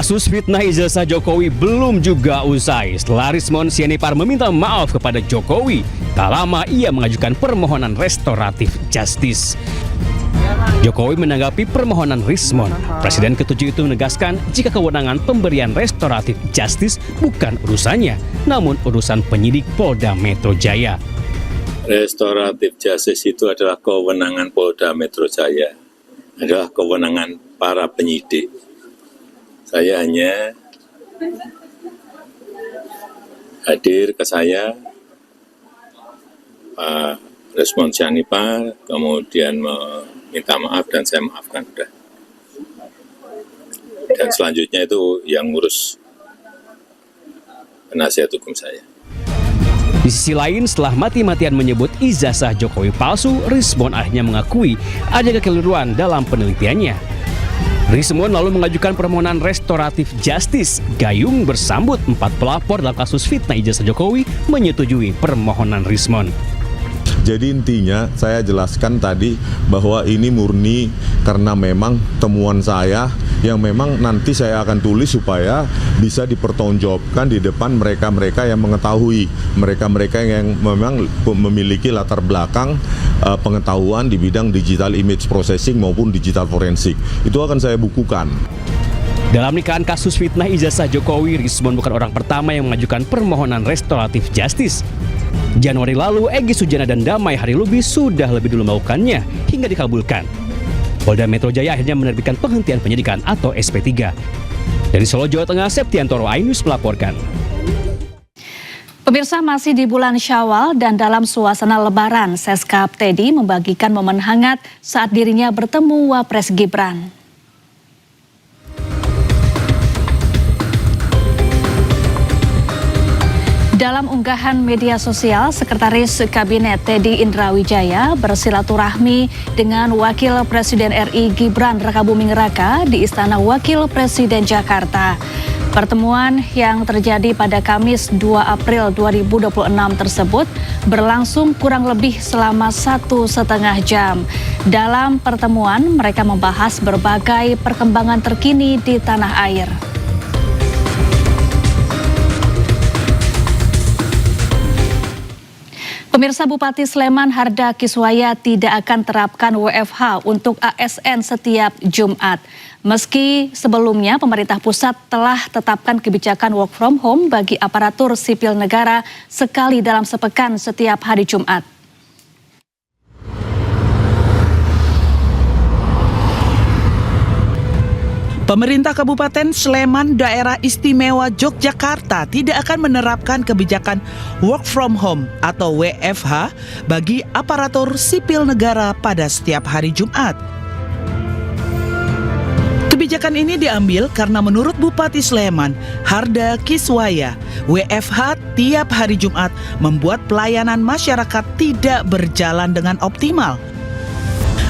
Kasus fitnah ijazah Jokowi belum juga usai setelah Rismon Sianipar meminta maaf kepada Jokowi. Tak lama ia mengajukan permohonan restoratif justice. Jokowi menanggapi permohonan Rismon. Presiden ke-7 itu menegaskan jika kewenangan pemberian restoratif justice bukan urusannya, namun urusan penyidik Polda Metro Jaya. Restoratif justice itu adalah kewenangan Polda Metro Jaya, adalah kewenangan para penyidik. Saya hanya hadir ke saya, Pak Rismon Sianipar, kemudian meminta maaf dan saya maafkan udah. Dan selanjutnya itu yang ngurus penasihat hukum saya. Di sisi lain, setelah mati-matian menyebut ijazah Jokowi palsu, Rismon akhirnya mengakui ada kekeliruan dalam penelitiannya. Rismon lalu mengajukan permohonan restoratif justice. Gayung bersambut 4 pelapor dalam kasus fitnah ijazah Jokowi menyetujui permohonan Rismon. Jadi intinya saya jelaskan tadi bahwa ini murni karena memang temuan saya yang memang nanti saya akan tulis supaya bisa dipertanggungjawabkan di depan mereka-mereka yang mengetahui, mereka-mereka yang memang memiliki latar belakang pengetahuan di bidang digital image processing maupun digital forensik. Itu akan saya bukukan. Dalam nikahan kasus fitnah ijazah Jokowi, Rismon bukan orang pertama yang mengajukan permohonan restoratif justice. Januari lalu, Egy Sujana dan Damai Harilubis sudah lebih dulu melakukannya hingga dikabulkan. Polda Metro Jaya akhirnya menerbitkan penghentian penyidikan atau SP3. Dari Solo, Jawa Tengah, Septiantoro, iNews melaporkan. Pemirsa, masih di bulan Syawal dan dalam suasana Lebaran, Seskap Teddy membagikan momen hangat saat dirinya bertemu Wapres Gibran. Dalam unggahan media sosial, Sekretaris Kabinet Teddy Indrawijaya bersilaturahmi dengan Wakil Presiden RI Gibran Rakabuming Raka di Istana Wakil Presiden Jakarta. Pertemuan yang terjadi pada Kamis 2 April 2026 tersebut berlangsung kurang lebih selama 1,5 jam. Dalam pertemuan, mereka membahas berbagai perkembangan terkini di tanah air. Pemirsa, Bupati Sleman Harda Kiswaya tidak akan terapkan WFH untuk ASN setiap Jumat. Meski sebelumnya pemerintah pusat telah tetapkan kebijakan work from home bagi aparatur sipil negara sekali dalam sepekan setiap hari Jumat. Pemerintah Kabupaten Sleman Daerah Istimewa Yogyakarta tidak akan menerapkan kebijakan work from home atau WFH bagi aparatur sipil negara pada setiap hari Jumat. Kebijakan ini diambil karena menurut Bupati Sleman Harda Kiswaya, WFH tiap hari Jumat membuat pelayanan masyarakat tidak berjalan dengan optimal.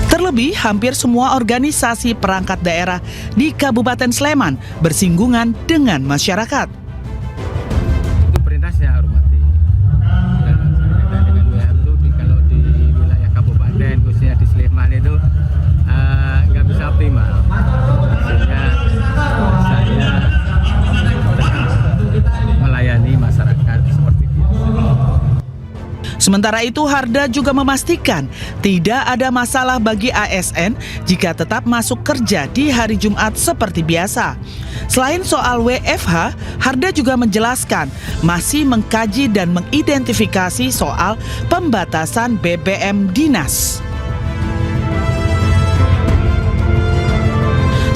Terlebih, hampir semua organisasi perangkat daerah di Kabupaten Sleman bersinggungan dengan masyarakat. Itu perintah saya hormati. Dan dengan WFH itu kalau di wilayah kabupaten, khususnya di Sleman itu nggak bisa optimal. Sehingga saya melayani masyarakat seperti itu. Sementara itu, Harda juga memastikan tidak ada masalah bagi ASN jika tetap masuk kerja di hari Jumat seperti biasa. Selain soal WFH, Harda juga menjelaskan masih mengkaji dan mengidentifikasi soal pembatasan BBM dinas.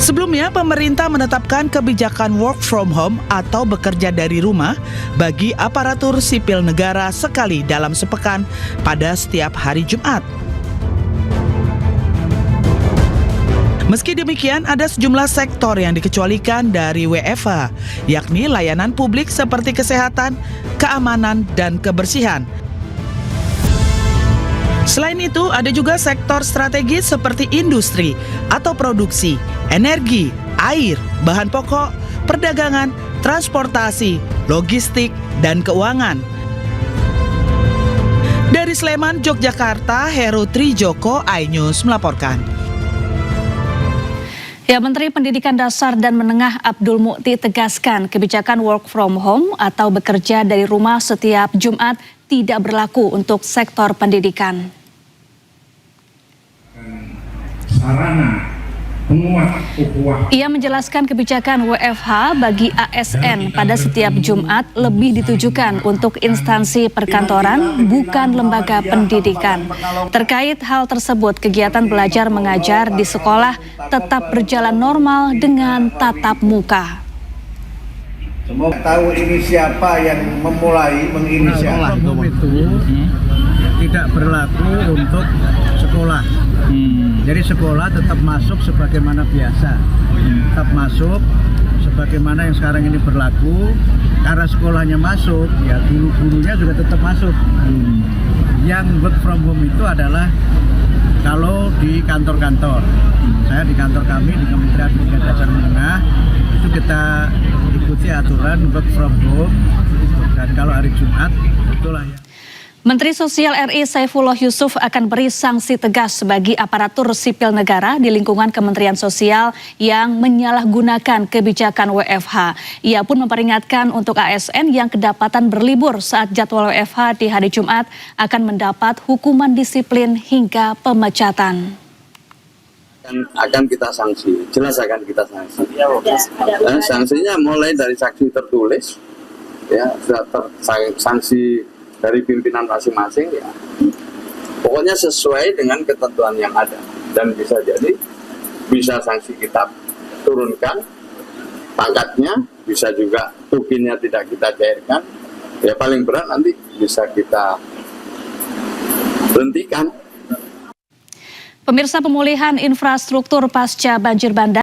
Sebelumnya, pemerintah menetapkan kebijakan work from home atau bekerja dari rumah bagi aparatur sipil negara sekali dalam sepekan pada setiap hari Jumat. Meski demikian, ada sejumlah sektor yang dikecualikan dari WFH, yakni layanan publik seperti kesehatan, keamanan, dan kebersihan. Selain itu, ada juga sektor strategis seperti industri atau produksi, energi, air, bahan pokok, perdagangan, transportasi, logistik, dan keuangan. Dari Sleman, Yogyakarta, Heru Trijoko, iNews melaporkan. Ya, Menteri Pendidikan Dasar dan Menengah Abdul Mukti tegaskan kebijakan work from home atau bekerja dari rumah setiap Jumat tidak berlaku untuk sektor pendidikan. Sarana penguat ukhuwah. Ia menjelaskan kebijakan WFH bagi ASN pada setiap Jumat lebih ditujukan untuk instansi perkantoran, bukan lembaga pendidikan. Terkait hal tersebut, kegiatan belajar mengajar di sekolah tetap berjalan normal dengan tatap muka. Semua tahu ini siapa yang menginisiasi. Itu tidak berlaku untuk sekolah. Jadi sekolah tetap masuk sebagaimana biasa, tetap masuk sebagaimana yang sekarang ini berlaku. Karena sekolahnya masuk, ya guru-gurunya juga tetap masuk. Yang work from home itu adalah kalau di kantor-kantor. Saya di kantor kami di Kementerian Pendidikan Dasar Menengah itu kita ikuti aturan work from home, dan kalau hari Jumat itulah ya. Menteri Sosial RI Saifullah Yusuf akan beri sanksi tegas bagi aparatur sipil negara di lingkungan Kementerian Sosial yang menyalahgunakan kebijakan WFH. Ia pun memperingatkan untuk ASN yang kedapatan berlibur saat jadwal WFH di hari Jumat akan mendapat hukuman disiplin hingga pemecatan. Akan kita sanksi, jelas akan kita sanksi. Sanksinya mulai dari sanksi tertulis, ya, sanksi dari pimpinan masing-masing, ya. Pokoknya sesuai dengan ketentuan yang ada, dan bisa jadi bisa sanksi kita turunkan pangkatnya, bisa juga tukinnya tidak kita cairkan, ya paling berat nanti bisa kita berhentikan. Pemirsa, pemulihan infrastruktur pasca banjir bandang